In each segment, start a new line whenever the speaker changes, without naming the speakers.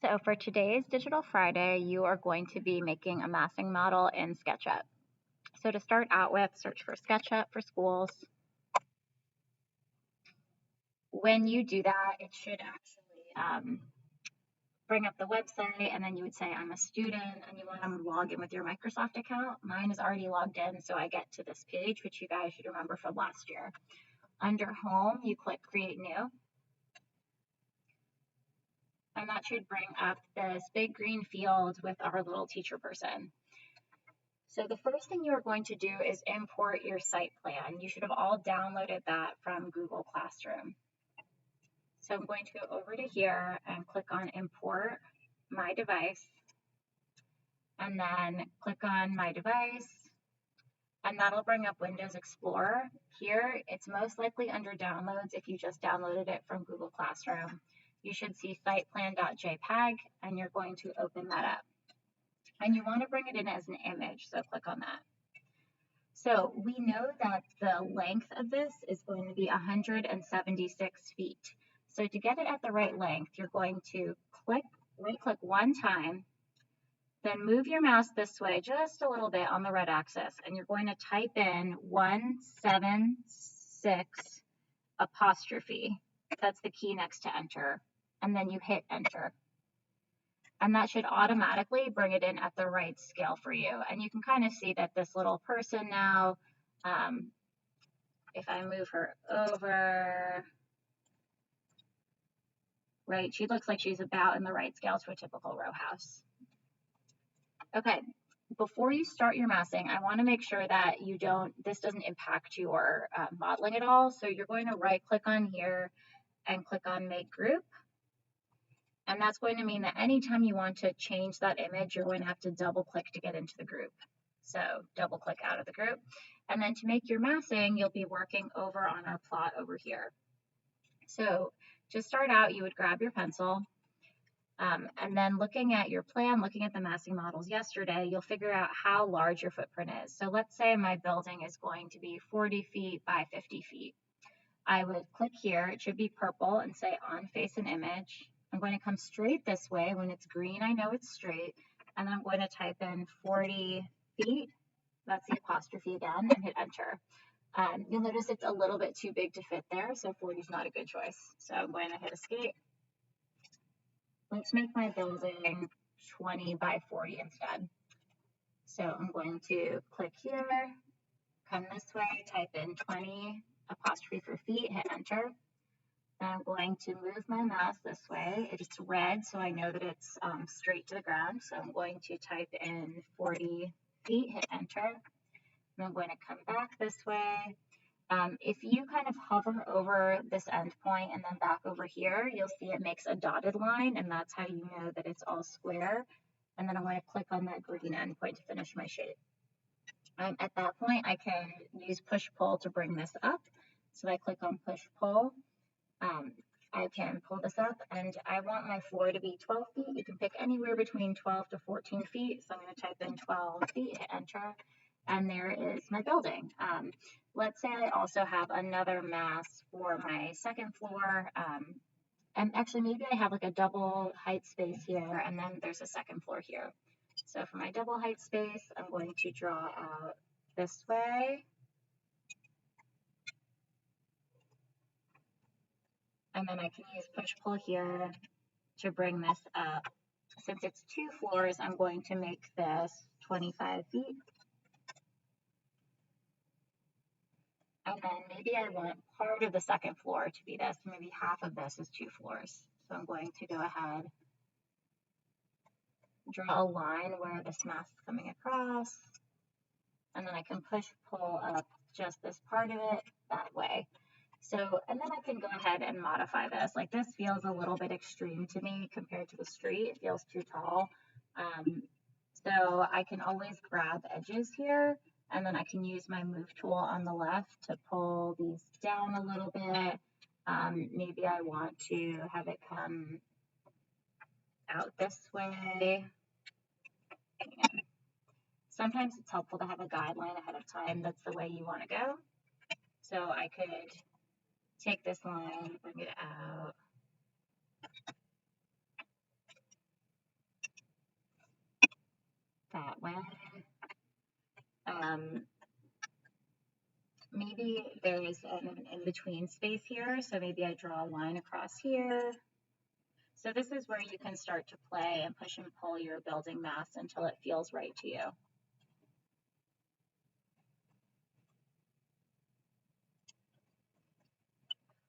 So for today's Digital Friday, you are going to be making a massing model in SketchUp. So to start out with, search for SketchUp for schools. When you do that, it should actually bring up the website, and then you would say, I'm a student, and you want to log in with your Microsoft account. Mine is already logged in, so I get to this page, which you guys should remember from last year. Under Home, you click Create New. And that should bring up this big green field with our little teacher person. So the first thing you are going to do is import your site plan. You should have all downloaded that from Google Classroom. So I'm going to go over to here and click on Import My Device, and then click on My Device, and that'll bring up Windows Explorer. Here, it's most likely under Downloads if you just downloaded it from Google Classroom. You should see siteplan.jpg, and you're going to open that up. And you want to bring it in as an image, so click on that. So we know that the length of this is going to be 176 feet. So to get it at the right length, you're going to right-click one time, then move your mouse this way just a little bit on the red axis, and you're going to type in 176 apostrophe. That's the key next to enter, and then you hit enter. And that should automatically bring it in at the right scale for you. And you can kind of see that this little person now, if I move her over, right, she looks like she's about in the right scale to a typical row house. Okay, before you start your massing, I want to make sure that this doesn't impact your modeling at all. So you're going to right click on here and click on Make Group. And that's going to mean that anytime you want to change that image, you're going to have to double click to get into the group. So double click out of the group. And then to make your massing, you'll be working over on our plot over here. So to start out, you would grab your pencil, and then looking at your plan, looking at the massing models yesterday, you'll figure out how large your footprint is. So let's say my building is going to be 40 feet by 50 feet. I would click here, it should be purple, and say On Face and Image. I'm going to come straight this way. When it's green, I know it's straight. And I'm going to type in 40 feet. That's the apostrophe again, and hit enter. You'll notice it's a little bit too big to fit there, so 40 is not a good choice. So I'm going to hit Escape. Let's make my building 20 by 40 instead. So I'm going to click here, come this way, type in 20 apostrophe for feet, hit enter. I'm going to move my mouse this way. It's red, so I know that it's straight to the ground. So I'm going to type in 40 feet, hit enter. And I'm going to come back this way. If you kind of hover over this end point and then back over here, you'll see it makes a dotted line, and that's how you know that it's all square. And then I'm going to click on that green end point to finish my shape. At that point, I can use push-pull to bring this up. So I click on push-pull. I can pull this up, and I want my floor to be 12 feet. You can pick anywhere between 12 to 14 feet. So I'm going to type in 12 feet, hit enter, and there is my building. Let's say I also have another mass for my second floor. And actually, maybe I have like a double height space here, and then there's a second floor here. So for my double height space, I'm going to draw out this way. And then I can use push-pull here to bring this up. Since it's 2 floors, I'm going to make this 25 feet. And then maybe I want part of the second floor to be this. Maybe half of this is 2 floors. So I'm going to go ahead, draw a line where this mass is coming across. And then I can push-pull up just this part of it that way. So, and then I can go ahead and modify this. Like this feels a little bit extreme to me compared to the street. It feels too tall. So I can always grab edges here, and then I can use my move tool on the left to pull these down a little bit. Maybe I want to have it come out this way. Sometimes it's helpful to have a guideline ahead of time. That's the way you want to go. So I could take this line, bring it out. there's an in-between space here. So maybe I draw a line across here. So this is where you can start to play and push and pull your building mass until it feels right to you.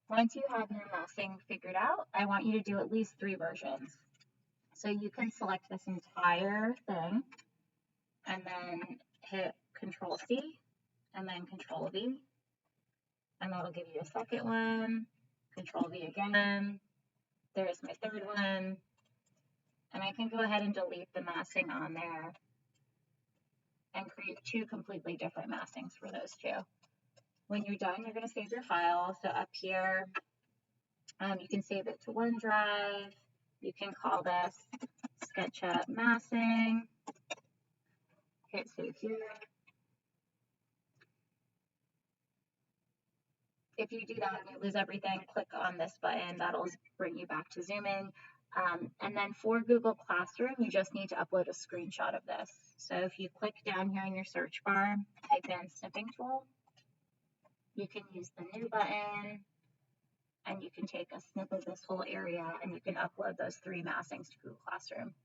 Once you have your massing figured out, I want you to do at least 3 versions. So you can select this entire thing and then hit Control C and then Control V. And that'll give you a second one, Control V again. There's my third one. And I can go ahead and delete the massing on there and create 2 completely different massings for those 2. When you're done, you're going to save your file. So up here, you can save it to OneDrive. You can call this SketchUp massing. Hit save here. If you do that and you lose everything, click on this button. That'll bring you back to Zooming. And then for Google Classroom, you just need to upload a screenshot of this. So if you click down here in your search bar, type in snipping tool. You can use the new button, and you can take a snip of this whole area, and you can upload those 3 massings to Google Classroom.